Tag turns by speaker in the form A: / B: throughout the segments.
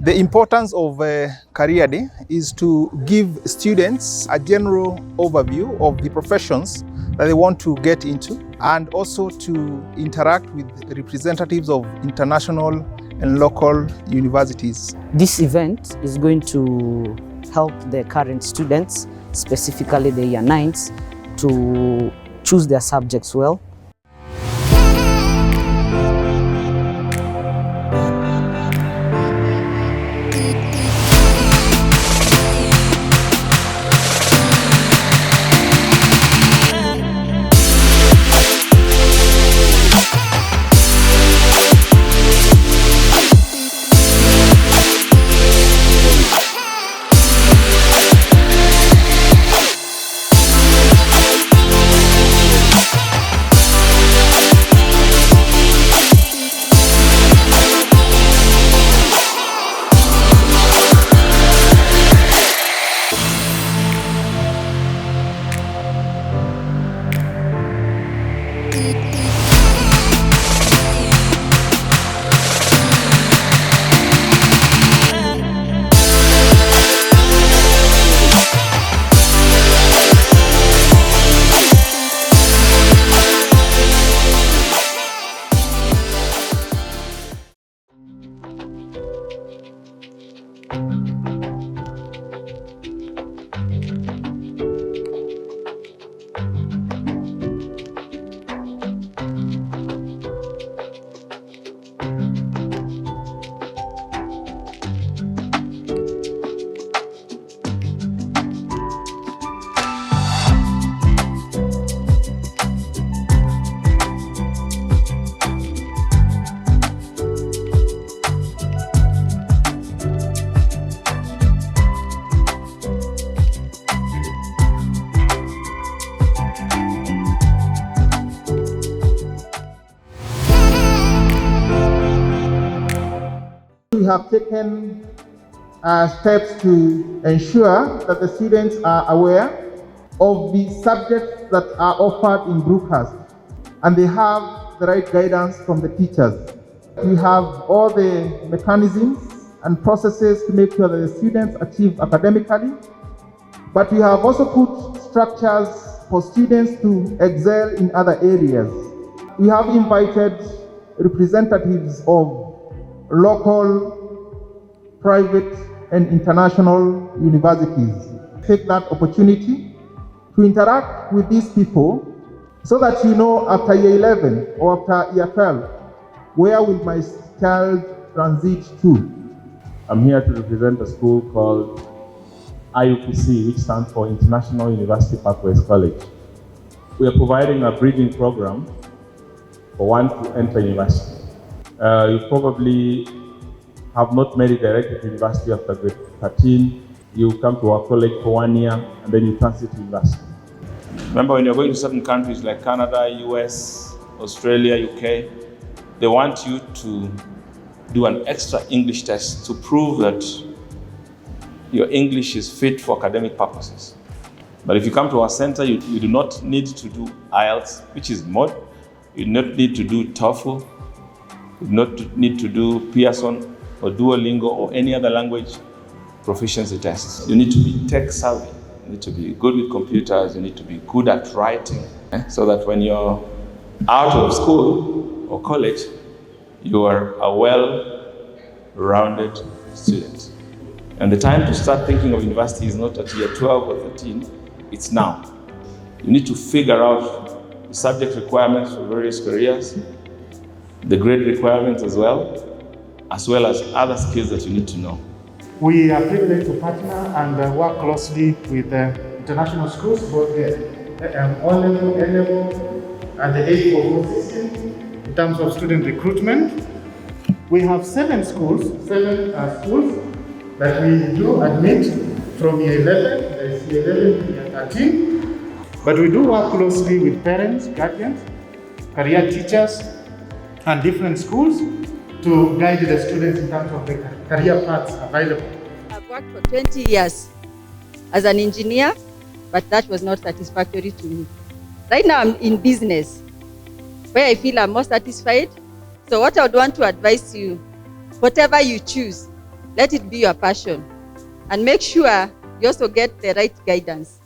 A: The importance of Career Day is to give students a general overview of the professions that they want to get into, and also to interact with representatives of international and local universities.
B: This event is going to help the current students, specifically the year 9s, to choose their subjects well.
C: We have taken steps to ensure that the students are aware of the subjects that are offered in Brookhurst, and they have the right guidance from the teachers. We have all the mechanisms and processes to make sure that the students achieve academically, but we have also put structures for students to excel in other areas. We have invited representatives of local, private and international universities. Take that opportunity to interact with these people so that you know after year 11 or after year 12, where will my child transit to?
D: I'm here to represent a school called IUPC, which stands for International University Pathways College. We are providing a bridging program for one to enter university. You probably have not made it directly to university after grade 13. You come to our college for 1 year and then you transit to university.
E: Remember, when you're going to certain countries like Canada, US, Australia, UK, they want you to do an extra English test to prove that your English is fit for academic purposes. But if you come to our center, you do not need to do IELTS, which is mod. You do not need to do TOEFL. You do not need to do Pearson or Duolingo or any other language proficiency tests. You need to be tech savvy. You need to be good with computers. You need to be good at writing, so that when you're out of school or college, you are a well-rounded student. And the time to start thinking of university is not at year 12 or 13, it's now. You need to figure out the subject requirements for various careers, the grade requirements as well as other skills that you need to know.
F: We are privileged to partner and work closely with international schools, both the O-level, A-level, and the A4 system in terms of student recruitment. We have seven schools that we do admit from year 11, that's year 11 to year 13. But we do work closely with parents, guardians, career teachers, and different schools to guide the students in terms of the career paths available.
G: I've worked for 20 years as an engineer, but that was not satisfactory to me. Right now I'm in business, where I feel I'm more satisfied. So what I would want to advise you, whatever you choose, Let it be your passion. And make sure you also get the right guidance.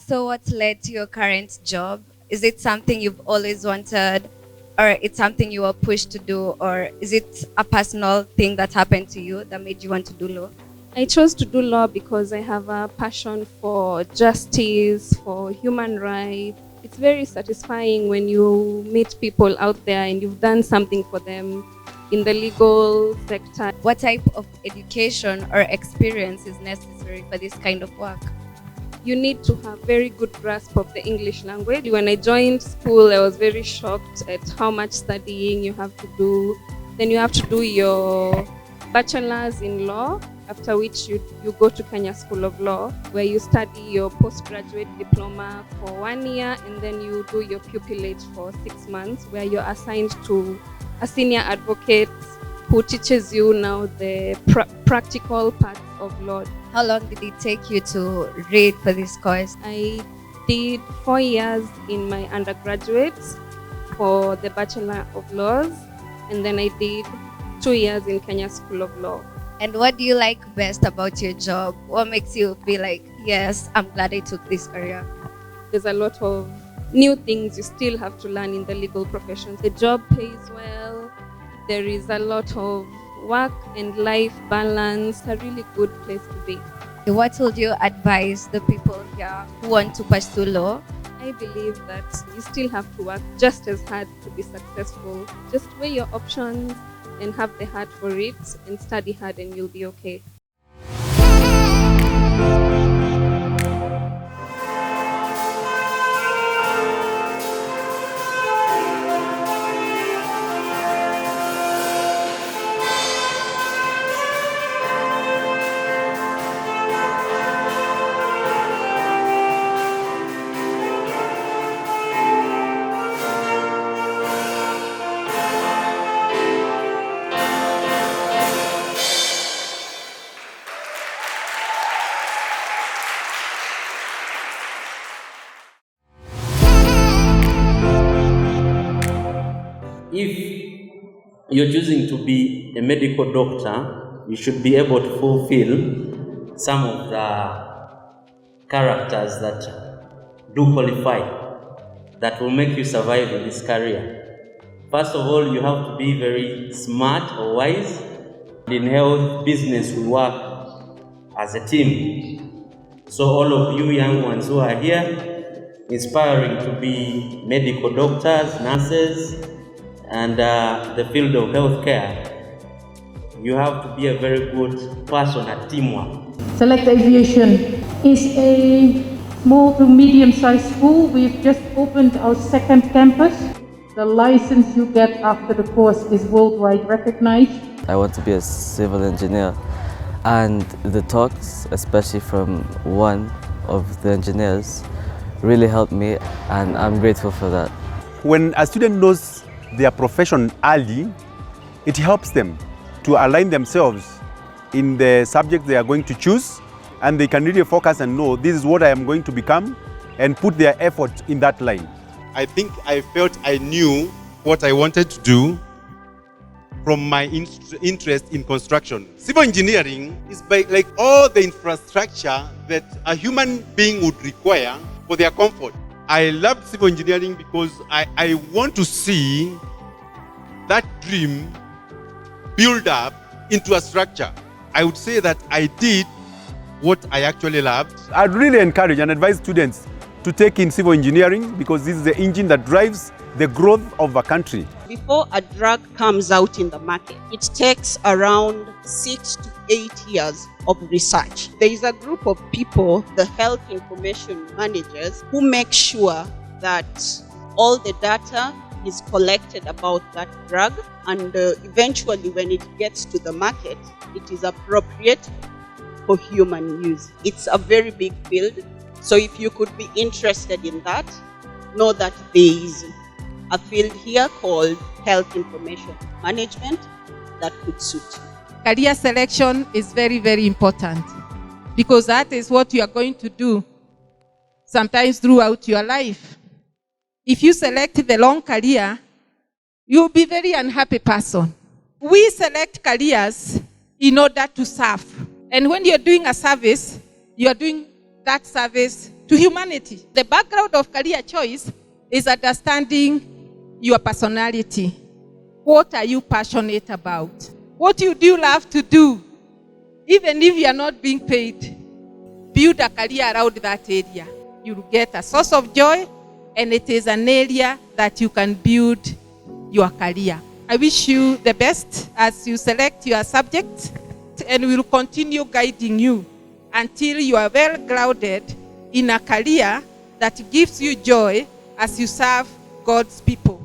H: So what led to your current job? Is it something you've always wanted, or it's something you were pushed to do, or is it a personal thing that happened to you that made you want to do law?
I: I chose to do law because I have a passion for justice, for human rights. It's very satisfying when you meet people out there and you've done something for them in the legal sector.
H: What type of education or experience is necessary for this kind of work?
I: You need to have very good grasp of the English language. When I joined school, I was very shocked at how much studying you have to do. Then you have to do your bachelor's in law, after which you go to Kenya School of Law, where you study your postgraduate diploma for 1 year, and then you do your pupillage for 6 months, where you're assigned to a senior advocate who teaches you now the practical parts of law.
H: How long did it take you to read for this course?
I: I did 4 years in my undergraduate for the Bachelor of Laws, and then I did 2 years in Kenya School of Law.
H: And what do you like best about your job? What makes you feel like, yes, I'm glad I took this career?
I: There's a lot of new things you still have to learn in the legal profession. The job pays well. There is a lot of work and life balance. A really good place to be.
H: What would you advise the people here who want to pursue law?
I: I believe that you still have to work just as hard to be successful. Just weigh your options and have the heart for it and study hard, and you'll be okay.
J: if you're choosing to be a medical doctor, you should be able to fulfill some of the characters that do qualify, that will make you survive in this career. First of all, you have to be very smart or wise. In health, business will work as a team. So all of you young ones who are here, inspiring to be medical doctors, nurses, and the field of healthcare, you have to be a very good person at teamwork.
K: Select Aviation is a small to medium-sized school. We've just opened our second campus. The license you get after the course is worldwide recognized.
L: I want to be a civil engineer, and the talks, especially from one of the engineers, really helped me, and I'm grateful for that.
M: When a student knows their profession early, it helps them to align themselves in the subject they are going to choose, and they can really focus and know this is what I am going to become and put their effort in that line.
N: I think I felt I knew what I wanted to do from my interest in construction. Civil engineering is like all the infrastructure that a human being would require for their comfort. I loved civil engineering because I want to see that dream build up into a structure. I would say that I did what I actually loved.
M: I'd really encourage and advise students to take in civil engineering because this is the engine that drives the growth of a country.
O: Before a drug comes out in the market, it takes around 6 to 8 years of research. There is a group of people, the health information managers, who make sure that all the data is collected about that drug, and eventually when it gets to the market, it is appropriate for human use. It's a very big field, so if you could be interested in that, know that there is a field here called health information management that could suit you.
P: Career selection is very, very important because that is what you are going to do sometimes throughout your life. If you select the wrong career, you'll be a very unhappy person. We select careers in order to serve. And when you're doing a service, you're doing that service to humanity. The background of career choice is understanding your personality. What are you passionate about? What do you love to do? Even if you are not being paid, build a career around that area. You'll get a source of joy, and it is an area that you can build your career. I wish you the best as you select your subject, and we will continue guiding you until you are well grounded in a career that gives you joy as you serve God's people.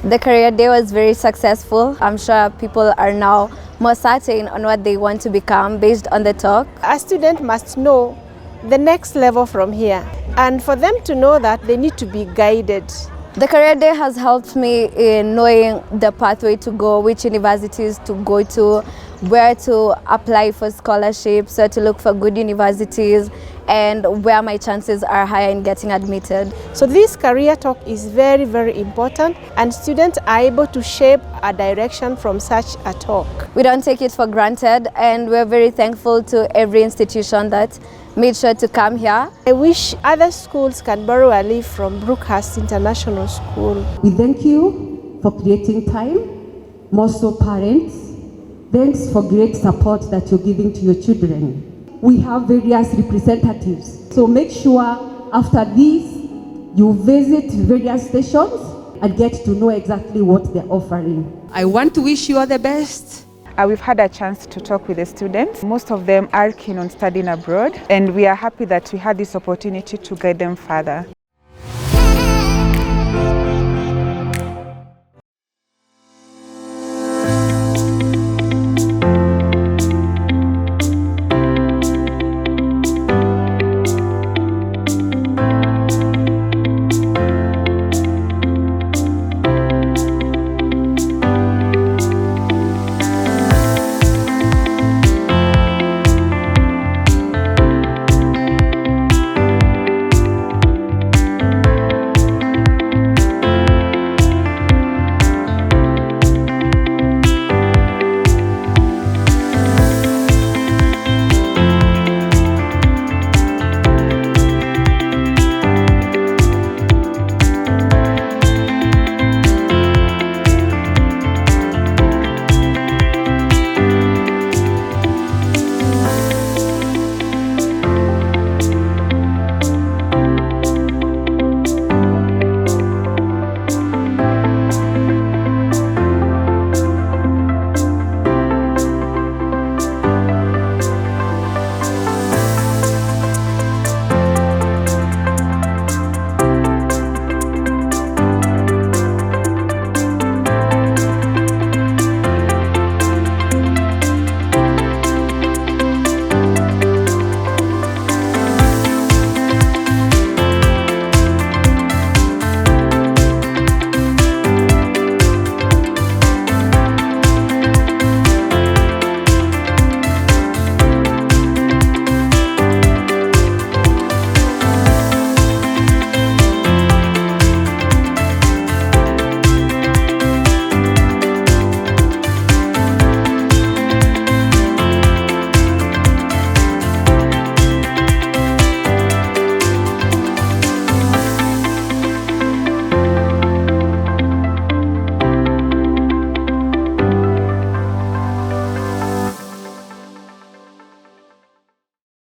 H: The career day was very successful. I'm sure people are now more certain on what they want to become based on the talk.
Q: A student must know the next level from here, and for them to know that, they need to be guided.
H: The career day has helped me in knowing the pathway to go, which universities to go to, where to apply for scholarships, where to look for good universities, and where my chances are higher in getting admitted.
Q: So this career talk is very, very important, and students are able to shape a direction from such a talk.
H: We don't take it for granted, and we're very thankful to every institution that made sure to come here.
Q: I wish other schools can borrow a leaf from Brookhurst International School.
K: We thank you for creating time, more so parents. Thanks for great support that you're giving to your children. We have various representatives, so make sure after this you visit various stations and get to know exactly what they're offering.
P: I want to wish you all the best.
R: We've had a chance to talk with the students. Most of them are keen on studying abroad, and we are happy that we had this opportunity to guide them further.